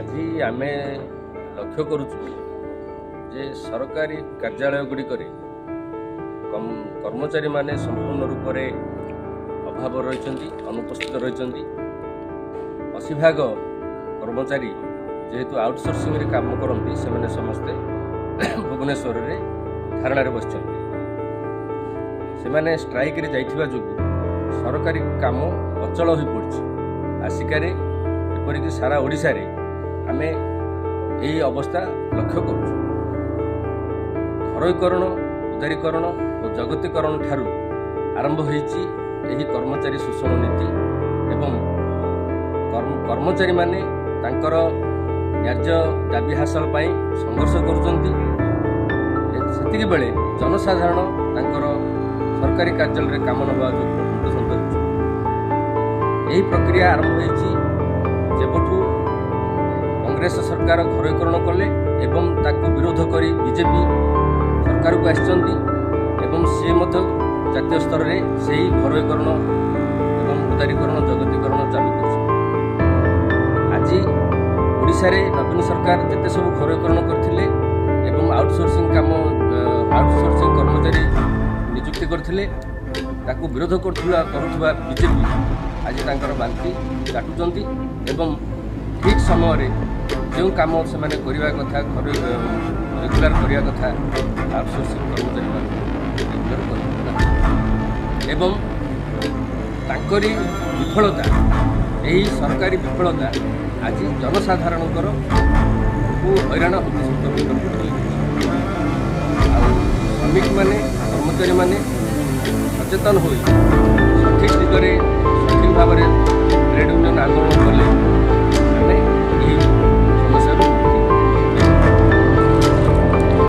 ଆଜି ଆମେ ଲକ୍ଷ୍ୟ କରୁଛୁ ଯେ ସରକାରୀ କାର୍ଯ୍ୟାଳୟଗୁଡ଼ିକରେ କର୍ମଚାରୀମାନେ ସମ୍ପୂର୍ଣ୍ଣ ରୂପରେ ଅଭାବ ରହିଛନ୍ତି, ଅନୁପସ୍ଥିତ ରହିଛନ୍ତି। 80% କର୍ମଚାରୀ ଯେହେତୁ ଆଉଟସୋର୍ସିଂରେ କାମ କରନ୍ତି, ସେମାନେ ସମସ୍ତେ ଭୁବନେଶ୍ୱରରେ ଧାରଣାରେ ବସିଛନ୍ତି। ସେମାନେ ଷ୍ଟ୍ରାଇକ୍ରେ ଯାଇଥିବା ଯୋଗୁଁ ସରକାରୀ କାମ ଅଚଳ ହୋଇପଡ଼ିଛି। ଆସିକାରେ ଏପରିକି ସାରା ଓଡ଼ିଶାରେ ଆମେ ଏହି ଅବସ୍ଥା ଲକ୍ଷ୍ୟ କରୁଛୁ। ଘରୋଇକରଣ, ଉଦାରୀକରଣ ଓ ଜଗତୀକରଣ ଠାରୁ ଆରମ୍ଭ ହୋଇଛି ଏହି କର୍ମଚାରୀ ଶୋଷଣ ନୀତି ଏବଂ କର୍ମଚାରୀମାନେ ତାଙ୍କର ନ୍ୟାଯ୍ୟ ଦାବି ହାସଲ ପାଇଁ ସଂଘର୍ଷ କରୁଛନ୍ତି। ସେତିକି ବେଳେ ଜନସାଧାରଣ ତାଙ୍କର ସରକାରୀ କାର୍ଯ୍ୟାଳୟରେ କାମ ନେବା ଯୋଗୁଁ ପ୍ରଦର୍ଶନ କରୁଛନ୍ତି। ଏହି ପ୍ରକ୍ରିୟା ଆରମ୍ଭ ହୋଇଛି ଯେବେଠୁ କଂଗ୍ରେସ ସରକାର ଘରୋଇକରଣ କଲେ ଏବଂ ତାକୁ ବିରୋଧ କରି ବିଜେପି ସରକାରକୁ ଆସିଛନ୍ତି ଏବଂ ସେ ମଧ୍ୟ ଜାତୀୟ ସ୍ତରରେ ସେହି ଘରୋଇକରଣ ଏବଂ ଉଦାରୀକରଣ, ଜଗତୀକରଣ ଚାଲୁ କରିଛନ୍ତି। ଆଜି ଓଡ଼ିଶାରେ ନବୀନ ସରକାର ଯେତେ ସବୁ ଘରୋଇକରଣ କରିଥିଲେ ଏବଂ ଆଉଟସୋର୍ସିଂ କର୍ମଚାରୀ ନିଯୁକ୍ତି କରିଥିଲେ, ତାକୁ ବିରୋଧ କରୁଥିବା ବିଜେପି ଆଜି ତାଙ୍କର ବାନ୍ତି କାଟୁଛନ୍ତି ଏବଂ ଠିକ୍ ସମୟରେ ଯେଉଁ କାମ ସେମାନେ କରିବା କଥା, ରେଗୁଲାର କରିବା କଥା, ଆଉଟସୋର୍ସିଂ କର୍ମଚାରୀମାନେ ରେଗୁଲାର କରିପାରୁନାହାନ୍ତି ଏବଂ ତାଙ୍କରି ବିଫଳତା, ଏହି ସରକାରୀ ବିଫଳତା ଆଜି ଜନସାଧାରଣଙ୍କର ହଇରାଣ ହନ୍ତସନ୍ତ ହୋଇଛି। ଆଉ ଶ୍ରମିକମାନେ, କର୍ମଚାରୀମାନେ ସଚେତନ ହୋଇ ସଠିକ୍ ଦିଗରେ, ସଠିକ୍ ଭାବରେ ଟ୍ରେଡ୍ ୟୁନିୟନ୍ ଆନ୍ଦୋଳନ କଲେ